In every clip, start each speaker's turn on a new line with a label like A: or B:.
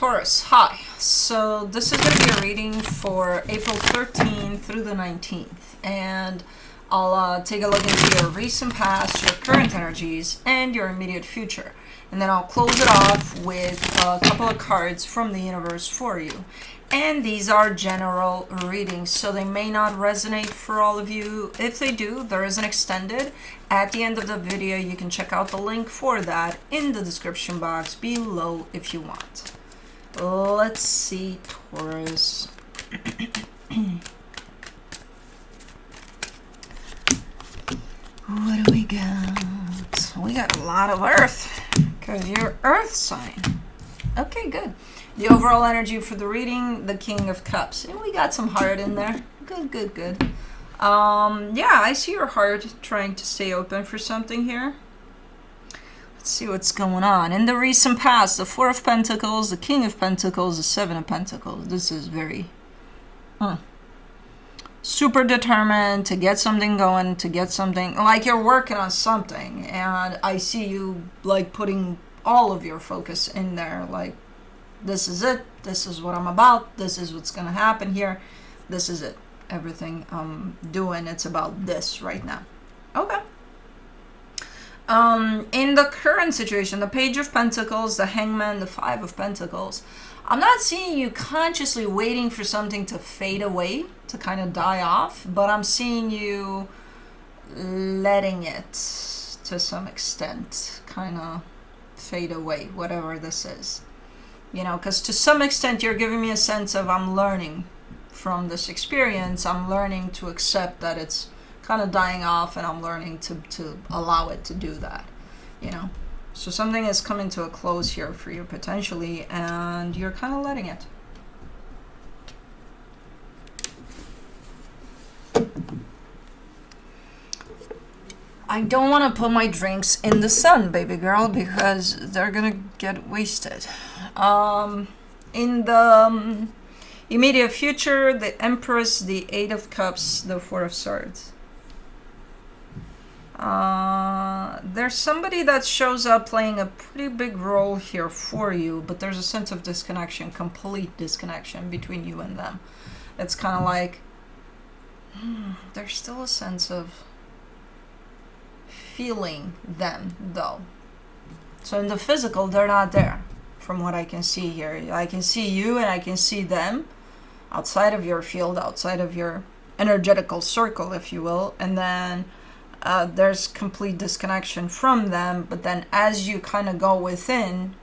A: Taurus, hi. So this is going to be a reading for April 13th through the 19th. And I'll take a look into your recent past, your current energies, and your immediate future. And then I'll close it off with a couple of cards from the universe for you. And these are general readings, so they may not resonate for all of you. If they do, there is an extended. At the end of the video, you can check out the link for that in the description box below if you want. Let's see, Taurus. What do we got? We got a lot of Earth, because you're Earth sign. Okay, good. The overall energy for the reading, the King of Cups. And we got some heart in there. Good, good, good. Yeah, I see your heart trying to stay open for something here. Let's see what's going on. In the recent past, the Four of Pentacles, the King of Pentacles, the Seven of Pentacles. This is very super determined to get something going, to get something, like you're working on something. And I see you like putting all of your focus in there, like, this is it. This is what I'm about. This is what's going to happen here. This is it. Everything I'm doing, it's about this right now. Okay. In the current situation, the Page of Pentacles, the Hangman, the Five of Pentacles, I'm not seeing you consciously waiting for something to fade away, to kind of die off, but I'm seeing you letting it, to some extent, kind of fade away, whatever this is. You know, because to some extent you're giving me a sense of I'm learning from this experience. I'm learning to accept that it's kind of dying off, and I'm learning to allow it to do that, you know. So something is coming to a close here for you potentially, and you're kind of letting it. I don't want to put my drinks in the sun, baby girl, because they're gonna get wasted. In the immediate future, the Empress, the Eight of Cups, the Four of Swords. There's somebody that shows up playing a pretty big role here for you, but there's a sense of disconnection, complete disconnection between you and them. It's kind of like, there's still a sense of feeling them, though. So in the physical, they're not there. From what I can see here, I can see you and I can see them outside of your field, outside of your energetical circle, if you will. And then there's complete disconnection from them. But then as you kind of go within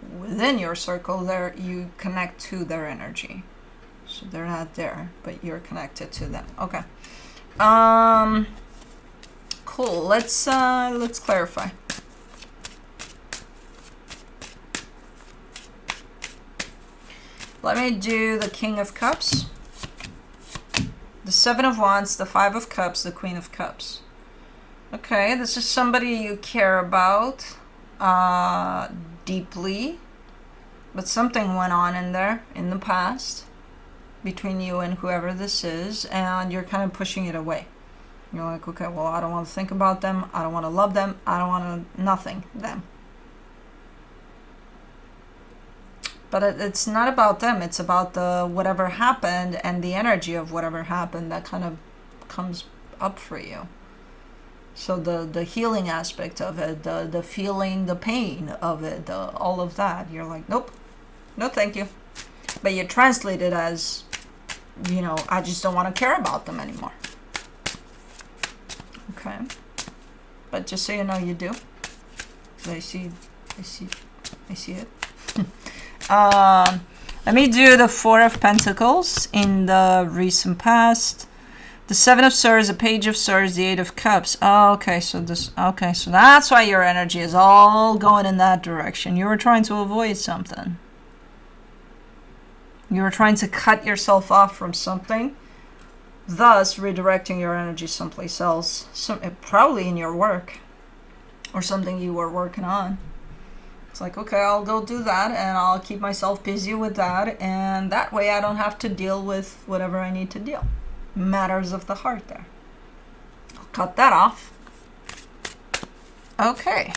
A: your circle there, you connect to their energy. So they're not there, but you're connected to them. Okay. Cool. Let's clarify. Let me do the King of Cups, the Seven of Wands, the Five of Cups, the Queen of Cups. Okay, this is somebody you care about deeply, but something went on in there in the past between you and whoever this is, and you're kind of pushing it away. You're like, okay, well, I don't want to think about them. I don't want to love them. I don't want to nothing them. But it's not about them. It's about the whatever happened and the energy of whatever happened that kind of comes up for you. So the healing aspect of it, the feeling, the pain of it, all of that. You're like, nope, no thank you. But you translate it as, you know, I just don't want to care about them anymore. Okay. But just so you know, you do. I see it. Let me do the Four of Pentacles in the recent past, the Seven of Swords, the Page of Swords, the Eight of Cups. Oh, okay, so that's why your energy is all going in that direction. You were trying to avoid something. You were trying to cut yourself off from something, thus redirecting your energy someplace else, probably in your work or something you were working on. It's like, okay, I'll go do that and I'll keep myself busy with that, and that way I don't have to deal with whatever I need to deal. Matters of the heart there. I'll cut that off. Okay.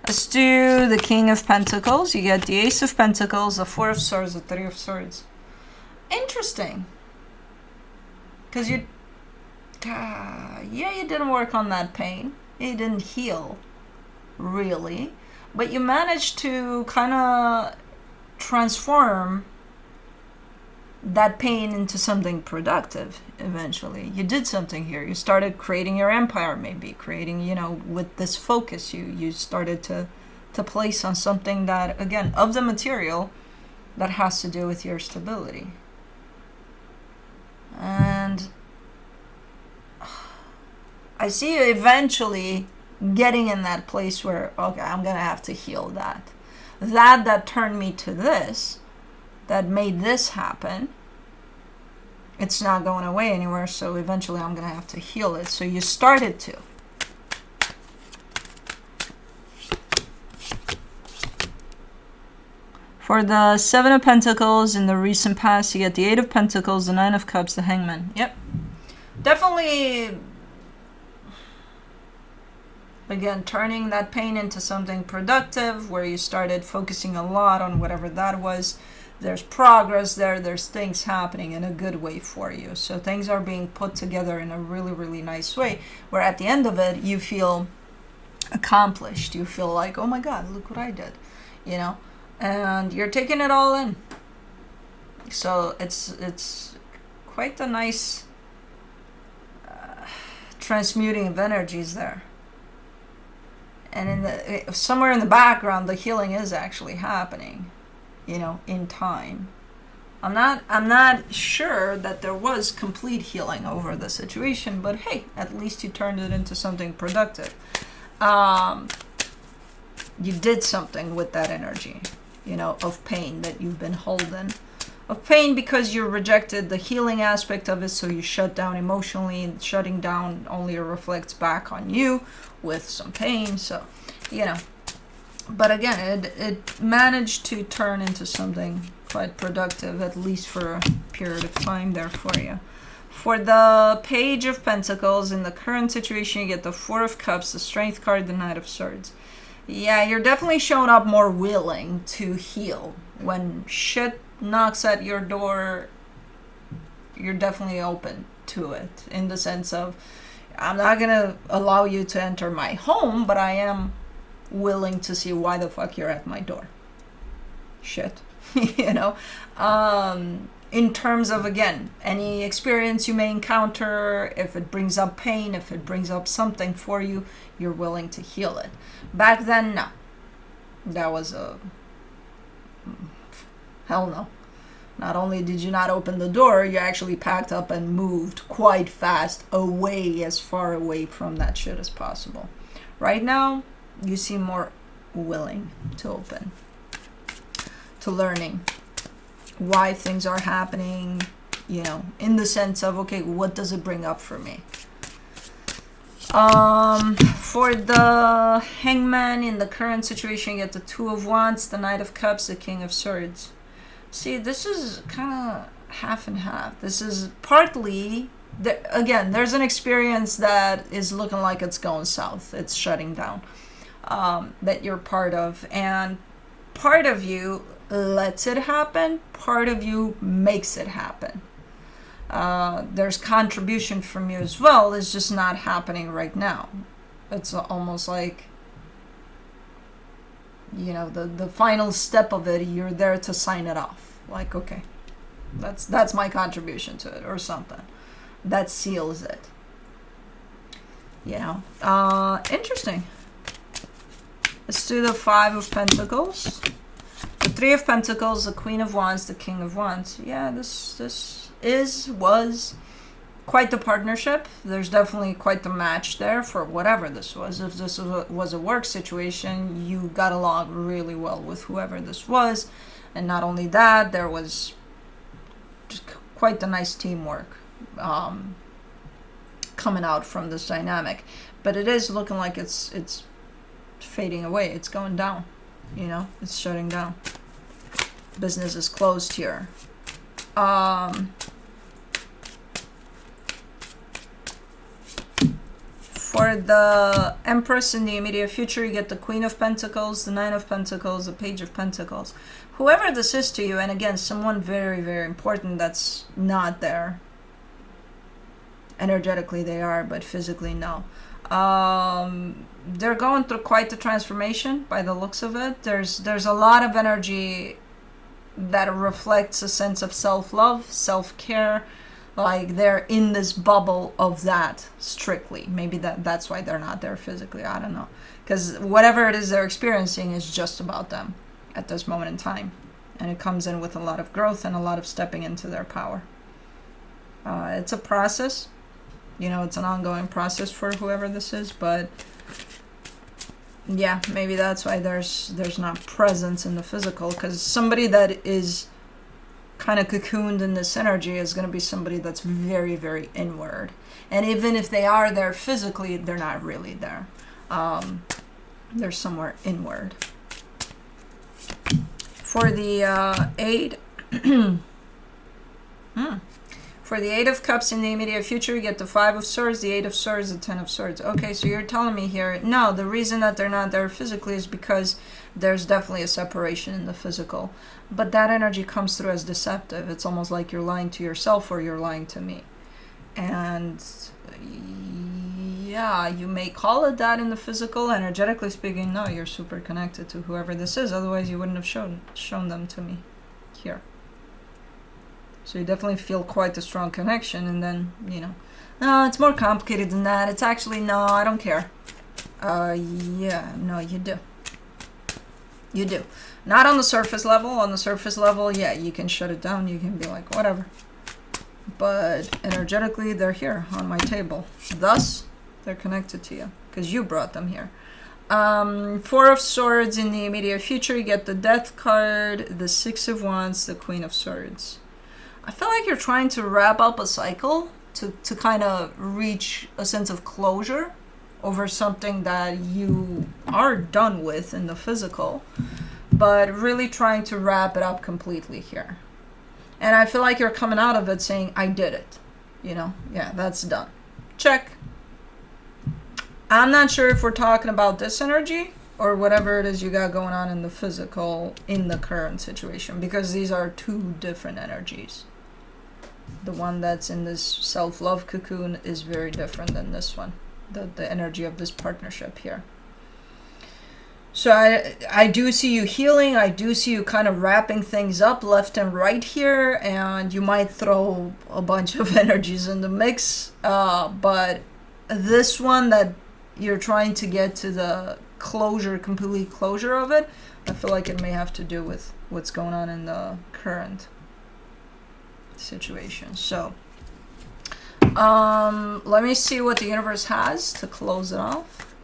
A: Let's do the King of Pentacles. You get the Ace of Pentacles, the Four of Swords, the Three of Swords. Interesting. Because you didn't work on that pain. It didn't heal, really. But you managed to kind of transform that pain into something productive eventually. You did something here. You started creating your empire, maybe. Creating, with this focus, you started to place on something that, again, of the material that has to do with your stability. And I see you eventually getting in that place where, okay, I'm going to have to heal that. That turned me to this, that made this happen. It's not going away anywhere, so eventually I'm going to have to heal it. So you started to. For the Seven of Pentacles in the recent past, you get the Eight of Pentacles, the Nine of Cups, the Hangman. Yep. Definitely, again, turning that pain into something productive, where you started focusing a lot on whatever that was. There's progress there. There's things happening in a good way for you. So things are being put together in a really, really nice way, where at the end of it, you feel accomplished. You feel like, oh my God, look what I did, and you're taking it all in. So it's quite a nice transmuting of energies there. And somewhere in the background, the healing is actually happening. In time. I'm not sure that there was complete healing over the situation, but hey, at least you turned it into something productive. You did something with that energy, of pain that you've been holding. Of pain because you rejected the healing aspect of it, so you shut down emotionally, and shutting down only reflects back on you with some pain, so, But again, it managed to turn into something quite productive, at least for a period of time there for you. For the Page of Pentacles, in the current situation, you get the Four of Cups, the Strength card, the Knight of Swords. Yeah, you're definitely showing up more willing to heal. When shit knocks at your door, you're definitely open to it. In the sense of, I'm not going to allow you to enter my home, but I am willing to see why the fuck you're at my door. Shit. In terms of, again, any experience you may encounter, if it brings up pain, if it brings up something for you, you're willing to heal it. Back then, no. That was a hell no. Not only did you not open the door, you actually packed up and moved quite fast away, as far away from that shit as possible. Right now, you seem more willing to open, to learning why things are happening, in the sense of, okay, what does it bring up for me? For the Hangman, in the current situation, you get the Two of Wands, the Knight of Cups, the King of Swords. See, this is kind of half and half. This is partly, again, there's an experience that is looking like it's going south. It's shutting down. That you're part of, and part of you lets it happen, part of you makes it happen. There's contribution from you as well. It's just not happening right now. It's almost like, the final step of it, you're there to sign it off. Like, okay, that's my contribution to it, or something that seals it. Interesting. Let's do the Five of Pentacles, the Three of Pentacles, the Queen of Wands, the King of Wands. Yeah, this was quite the partnership. There's definitely quite the match there for whatever this was. If this was a work situation, you got along really well with whoever this was. And not only that, there was just quite the nice teamwork coming out from this dynamic. But it is looking like it's fading away. It's going down. It's shutting down. Business is closed here. For the Empress in the immediate future, you get the Queen of Pentacles, the Nine of Pentacles, the Page of Pentacles. Whoever this is to you, and again, someone very, very important that's not there. Energetically they are, but physically no. They're going through quite the transformation by the looks of it. There's a lot of energy that reflects a sense of self-love, self-care. Like they're in this bubble of that strictly. Maybe that's why they're not there physically. I don't know. Because whatever it is they're experiencing is just about them at this moment in time. And it comes in with a lot of growth and a lot of stepping into their power. It's a process. You know, it's an ongoing process for whoever this is. But yeah, maybe that's why there's not presence in the physical. Because somebody that is kind of cocooned in this energy is going to be somebody that's very, very inward. And even if they are there physically, they're not really there. They're somewhere inward. For the For the Eight of Cups in the immediate future, you get the Five of Swords, the Eight of Swords, the Ten of Swords. Okay, so you're telling me here, no, the reason that they're not there physically is because there's definitely a separation in the physical. But that energy comes through as deceptive. It's almost like you're lying to yourself or you're lying to me. And yeah, you may call it that in the physical. Energetically speaking, no, you're super connected to whoever this is. Otherwise, you wouldn't have shown them to me here. So you definitely feel quite a strong connection. And then, you know, no, it's more complicated than that. It's actually, no, I don't care. Yeah, no, you do. You do. Not on the surface level. On the surface level, yeah, you can shut it down. You can be like, whatever. But energetically, they're here on my table. Thus, they're connected to you because you brought them here. Four of Swords in the immediate future. You get the Death card, the Six of Wands, the Queen of Swords. I feel like you're trying to wrap up a cycle to kind of reach a sense of closure over something that you are done with in the physical, but really trying to wrap it up completely here. And I feel like you're coming out of it saying, I did it. You know, yeah, that's done. Check. I'm not sure if we're talking about this energy or whatever it is you got going on in the physical in the current situation, because these are two different energies. The one that's in this self-love cocoon is very different than this one, the energy of this partnership here. So I do see you healing. I do see you kind of wrapping things up left and right here, and you might throw a bunch of energies in the mix. But this one that you're trying to get to the closure, complete closure of it, I feel like it may have to do with what's going on in the current situation. So let me see what the universe has to close it off.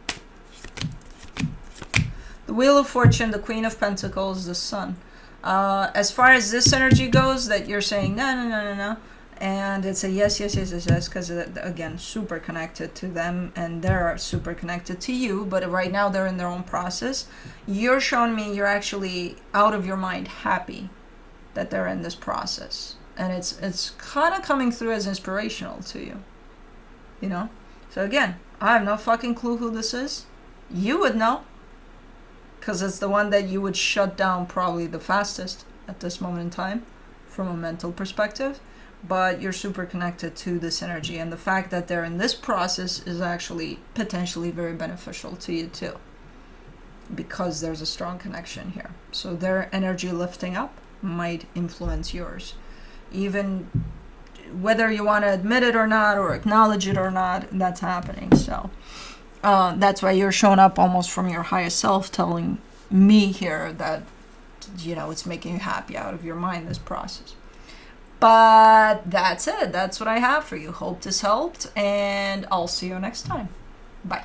A: The Wheel of Fortune, the Queen of Pentacles, the Sun. As far as this energy goes, that you're saying no, and it's a yes, because again, super connected to them, and they're super connected to you, but right now they're in their own process. You're showing me you're actually out of your mind happy that they're in this process. And it's kind of coming through as inspirational to you, you know? So again, I have no fucking clue who this is. You would know, because it's the one that you would shut down probably the fastest at this moment in time from a mental perspective. But you're super connected to this energy. And the fact that they're in this process is actually potentially very beneficial to you too, because there's a strong connection here. So their energy lifting up might influence yours. Even whether you want to admit it or not, or acknowledge it or not, that's happening. So that's why you're showing up almost from your highest self, telling me here that, you know, it's making you happy out of your mind, this process. But that's it. That's what I have for you. Hope this helped, and I'll see you next time. Bye.